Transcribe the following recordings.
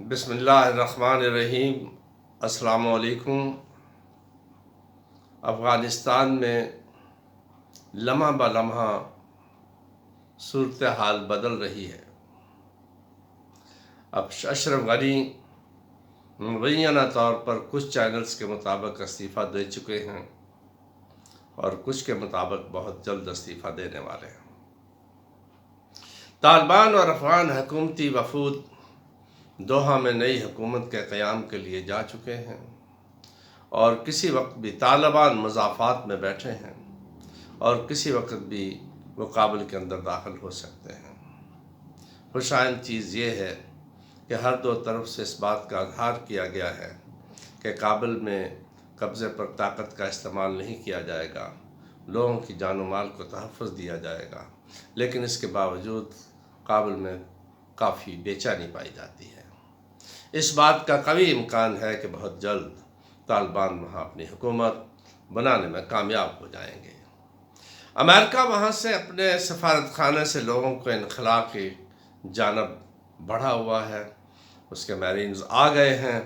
بسم اللہ الرحمن الرحیم۔ السلام علیکم۔ افغانستان میں لمحہ بہ لمحہ صورتحال بدل رہی ہے۔ اب اشرف غنی مبینہ طور پر کچھ چینلز کے مطابق استعفیٰ دے چکے ہیں اور کچھ کے مطابق بہت جلد استعفیٰ دینے والے ہیں۔ طالبان اور افغان حکومتی وفود دوحہ میں نئی حکومت کے قیام کے لیے جا چکے ہیں اور کسی وقت بھی طالبان مضافات میں بیٹھے ہیں اور کسی وقت بھی وہ کابل کے اندر داخل ہو سکتے ہیں۔ خوشائند چیز یہ ہے کہ ہر دو طرف سے اس بات کا اظہار کیا گیا ہے کہ کابل میں قبضے پر طاقت کا استعمال نہیں کیا جائے گا، لوگوں کی جان و مال کو تحفظ دیا جائے گا، لیکن اس کے باوجود کابل میں کافی بے چینی پائی جاتی ہے۔ اس بات کا قوی امکان ہے کہ بہت جلد طالبان وہاں اپنی حکومت بنانے میں کامیاب ہو جائیں گے۔ امریکہ وہاں سے اپنے سفارت خانے سے لوگوں کو انخلاء کی جانب بڑھا ہوا ہے، اس کے میرینز آ گئے ہیں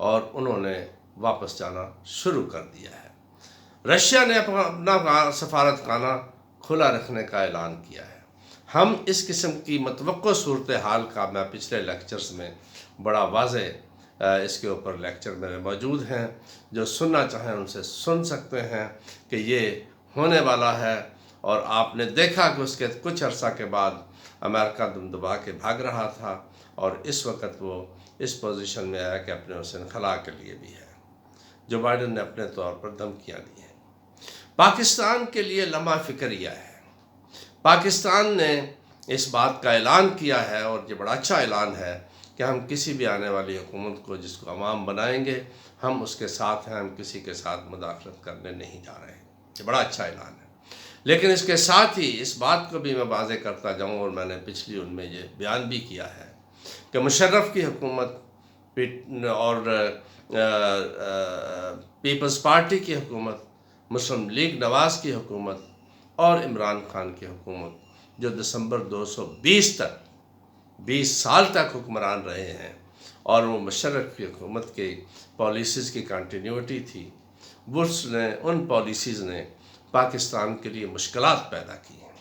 اور انہوں نے واپس جانا شروع کر دیا ہے۔ رشیا نے اپنا سفارت خانہ کھلا رکھنے کا اعلان کیا ہے۔ ہم اس قسم کی متوقع صورتحال کا میں پچھلے لیکچرز میں بڑا واضح اس کے اوپر لیکچر میرے موجود ہیں، جو سننا چاہیں ان سے سن سکتے ہیں کہ یہ ہونے والا ہے۔ اور آپ نے دیکھا کہ اس کے کچھ عرصہ کے بعد امریکہ دم دبا کے بھاگ رہا تھا اور اس وقت وہ اس پوزیشن میں آیا کہ اپنے اس انخلاء کے لیے بھی ہے۔ جو بائیڈن نے اپنے طور پر دھمکیاں دی ہیں۔ پاکستان کے لیے لمحہ فکریہ ہے۔ پاکستان نے اس بات کا اعلان کیا ہے اور یہ بڑا اچھا اعلان ہے کہ ہم کسی بھی آنے والی حکومت کو جس کو عوام بنائیں گے ہم اس کے ساتھ ہیں، ہم کسی کے ساتھ مداخلت کرنے نہیں جا رہے ہیں۔ یہ بڑا اچھا اعلان ہے، لیکن اس کے ساتھ ہی اس بات کو بھی میں واضح کرتا جاؤں، اور میں نے پچھلی ان میں یہ بیان بھی کیا ہے کہ مشرف کی حکومت اور پیپلز پارٹی کی حکومت، مسلم لیگ نواز کی حکومت اور عمران خان کی حکومت جو دسمبر 2020 تک 20 سال تک حکمران رہے ہیں اور وہ مشرف کی حکومت کے پالیسیز کی کنٹینیوٹی تھی، ان پالیسیز نے پاکستان کے لیے مشکلات پیدا کی ہیں۔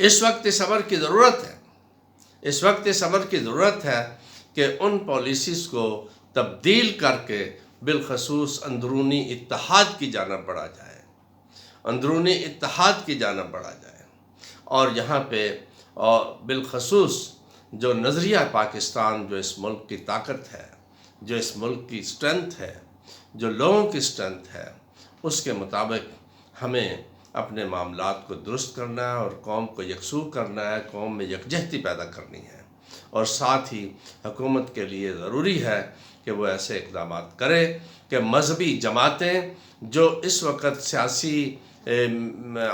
اس وقت اس امر کی ضرورت ہے کہ ان پالیسیز کو تبدیل کر کے بالخصوص اندرونی اتحاد کی جانب بڑھا جائے، اور یہاں پہ بالخصوص جو نظریہ پاکستان، جو اس ملک کی طاقت ہے، جو اس ملک کی اسٹرینتھ ہے، جو لوگوں کی اسٹرینتھ ہے، اس کے مطابق ہمیں اپنے معاملات کو درست کرنا ہے اور قوم کو یکسو کرنا ہے، قوم میں یکجہتی پیدا کرنی ہے، اور ساتھ ہی حکومت کے لیے ضروری ہے کہ وہ ایسے اقدامات کرے کہ مذہبی جماعتیں جو اس وقت سیاسی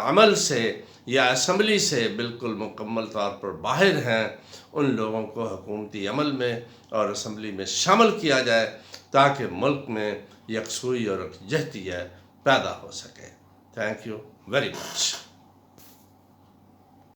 عمل سے یا اسمبلی سے بالکل مکمل طور پر باہر ہیں، ان لوگوں کو حکومتی عمل میں اور اسمبلی میں شامل کیا جائے تاکہ ملک میں یکسوئی اور یکجہتی پیدا ہو سکے۔ Thank you very much.